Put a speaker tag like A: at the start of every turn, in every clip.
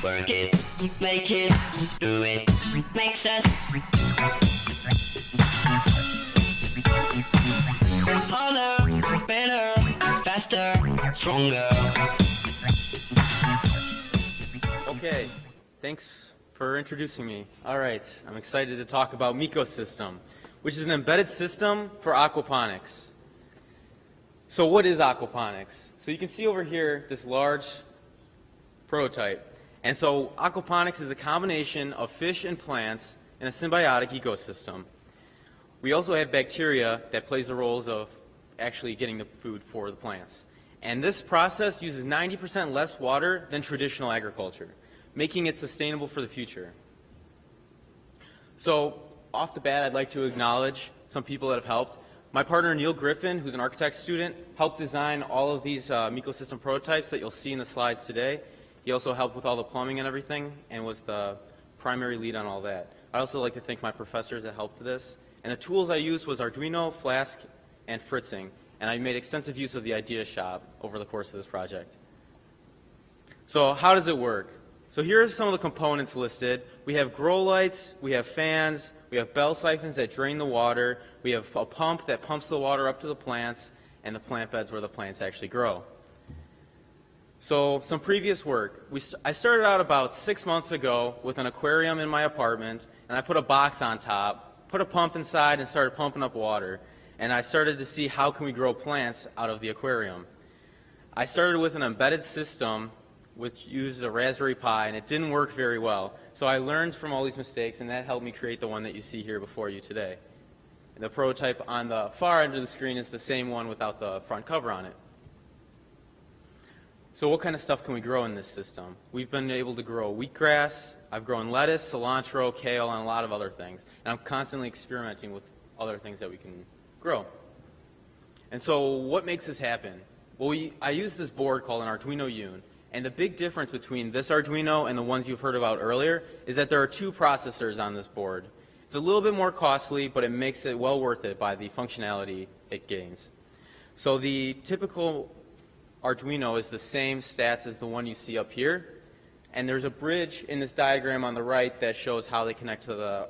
A: Work it, make it, do it, makes us harder, better, faster, stronger.
B: Okay, thanks for introducing me. All right, I'm excited to talk about mEcosystem, which is an embedded system for aquaponics. So what is aquaponics? So you can see over here this large prototype. And so aquaponics is a combination of fish and plants in a symbiotic ecosystem. We also have bacteria that plays the roles of actually getting the food for the plants. And this process uses 90% less water than traditional agriculture, making it sustainable for the future. So off the bat, I'd like to acknowledge some people that have helped. My partner, Neil Griffin, who's an architect student, helped design all of these mEcosystem prototypes that you'll see in the slides today. He also helped with all the plumbing and everything and was the primary lead on all that. I'd also like to thank my professors that helped with this. And the tools I used was Arduino, Flask, and Fritzing. And I made extensive use of the Idea Shop over the course of this project. So how does it work? So here are some of the components listed. We have grow lights, we have fans, we have bell siphons that drain the water, we have a pump that pumps the water up to the plants, and the plant beds where the plants actually grow. So some previous work. I started out about 6 months ago with an aquarium in my apartment, and I put a box on top, put a pump inside, and started pumping up water. And I started to see how can we grow plants out of the aquarium. I started with an embedded system which uses a Raspberry Pi, and it didn't work very well. So I learned from all these mistakes, and that helped me create the one that you see here before you today. And the prototype on the far end of the screen is the same one without the front cover on it. So what kind of stuff can we grow in this system? We've been able to grow wheatgrass, I've grown lettuce, cilantro, kale, and a lot of other things. And I'm constantly experimenting with other things that we can grow. And so what makes this happen? Well, I use this board called an Arduino Yun. And the big difference between this Arduino and the ones you've heard about earlier is that there are two processors on this board. It's a little bit more costly, but it makes it well worth it by the functionality it gains. So the typical Arduino is the same stats as the one you see up here. And there's a bridge in this diagram on the right that shows how they connect to the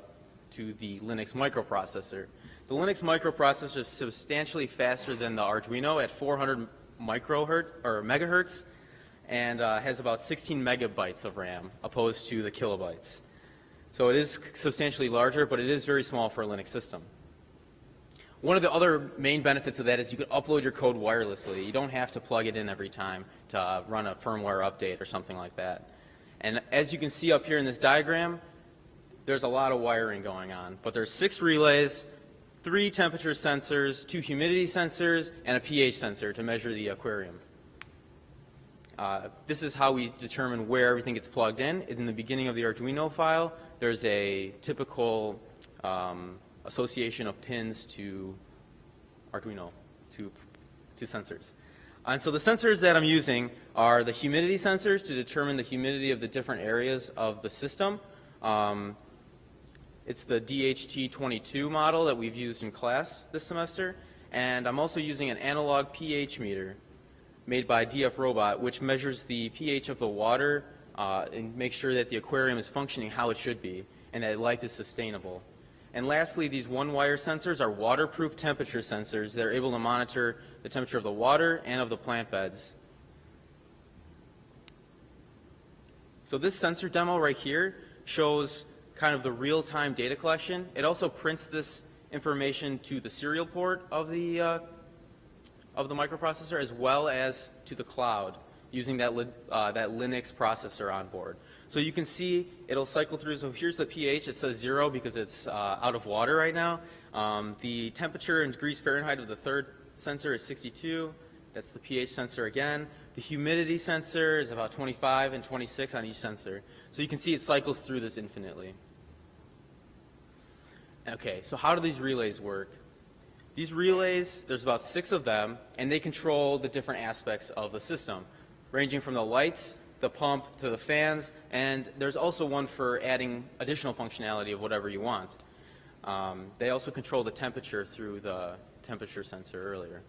B: Linux microprocessor. The Linux microprocessor is substantially faster than the Arduino at 400 megahertz and has about 16 megabytes of RAM opposed to the kilobytes. So it is substantially larger, but it is very small for a Linux system. One of the other main benefits of that is you can upload your code wirelessly. You don't have to plug it in every time to run a firmware update or something like that. And as you can see up here in this diagram, there's a lot of wiring going on. But there's 6 relays, 3 temperature sensors, 2 humidity sensors, and a pH sensor to measure the aquarium. This is how we determine where everything gets plugged in. In the beginning of the Arduino file, there's a typical association of pins to Arduino, to sensors. And so the sensors that I'm using are the humidity sensors to determine the humidity of the different areas of the system. It's the DHT22 model that we've used in class this semester. And I'm also using an analog pH meter made by DF Robot, which measures the pH of the water and makes sure that the aquarium is functioning how it should be and that life is sustainable. And lastly, these one-wire sensors are waterproof temperature sensors that are able to monitor the temperature of the water and of the plant beds. So this sensor demo right here shows kind of the real-time data collection. It also prints this information to the serial port of the microprocessor as well as to the cloud using that Linux processor on board. So you can see it'll cycle through. So here's the pH. It says 0 because it's out of water right now. The temperature in degrees Fahrenheit of the third sensor is 62. That's the pH sensor again. The humidity sensor is about 25 and 26 on each sensor. So you can see it cycles through this infinitely. Okay, so how do these relays work? These relays, there's about 6 of them, and they control the different aspects of the system, ranging from the lights, the pump, to the fans, and there's also one for adding additional functionality of whatever you want. They also control the temperature through the temperature sensor earlier.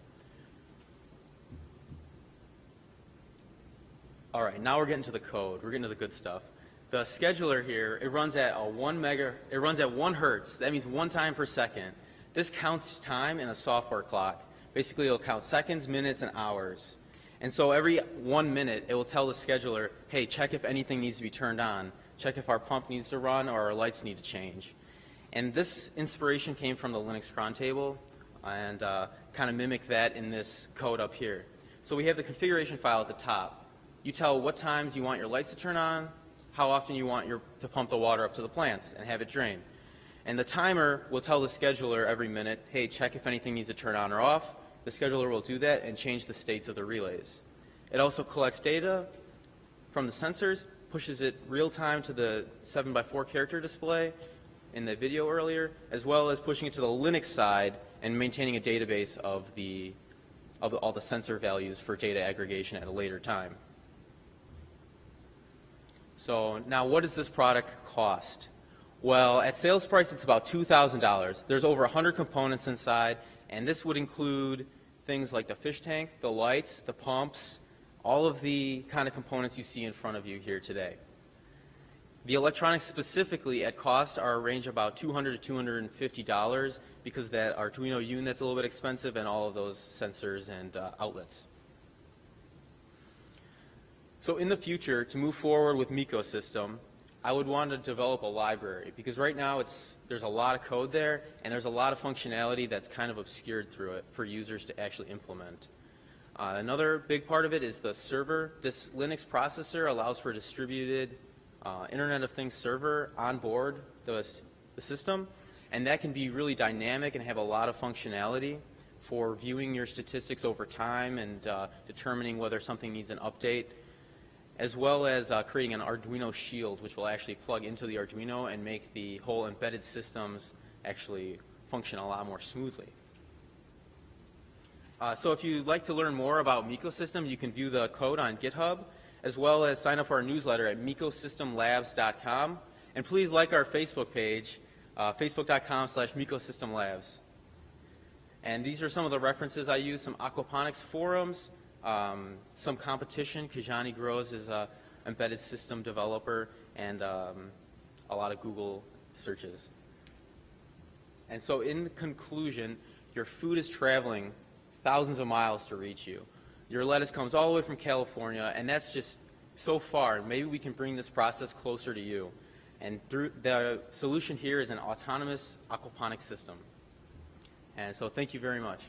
B: All right, now we're getting to the code. We're getting to the good stuff. The scheduler here, it runs at 1 hertz. That means 1 time per second. This counts time in a software clock. Basically, it'll count seconds, minutes, and hours. And so every 1 minute, it will tell the scheduler, hey, check if anything needs to be turned on. Check if our pump needs to run or our lights need to change. And this inspiration came from the Linux cron table, and kind of mimic that in this code up here. So we have the configuration file at the top. You tell what times you want your lights to turn on, how often you want to pump the water up to the plants and have it drain. And the timer will tell the scheduler every minute, hey, check if anything needs to turn on or off. The scheduler will do that and change the states of the relays. It also collects data from the sensors, pushes it real time to the 7x4 character display in the video earlier, as well as pushing it to the Linux side and maintaining a database of all the sensor values for data aggregation at a later time. So now, what does this product cost? Well, at sales price, it's about $2,000. There's over 100 components inside, and this would include things like the fish tank, the lights, the pumps, all of the kind of components you see in front of you here today. The electronics specifically at cost are range about $200 to $250 because of that Arduino unit's a little bit expensive and all of those sensors and outlets. So in the future, to move forward with mEcosystem, I would want to develop a library because right now there's a lot of code there and there's a lot of functionality that's kind of obscured through it for users to actually implement. Another big part of it is the server. This Linux processor allows for distributed Internet of Things server on board the system, and that can be really dynamic and have a lot of functionality for viewing your statistics over time and determining whether something needs an update, as well as creating an Arduino shield, which will actually plug into the Arduino and make the whole embedded systems actually function a lot more smoothly. So if you'd like to learn more about mEcosystem, you can view the code on GitHub, as well as sign up for our newsletter at mecosystemlabs.com. And please like our Facebook page, facebook.com/mecosystemlabs. And these are some of the references I use, some aquaponics forums, some competition. Kajani Grows is an embedded system developer, and a lot of Google searches. And so in conclusion, your food is traveling thousands of miles to reach you. Your lettuce comes all the way from California, and that's just so far. Maybe we can bring this process closer to you. And the solution here is an autonomous aquaponics system. And so thank you very much.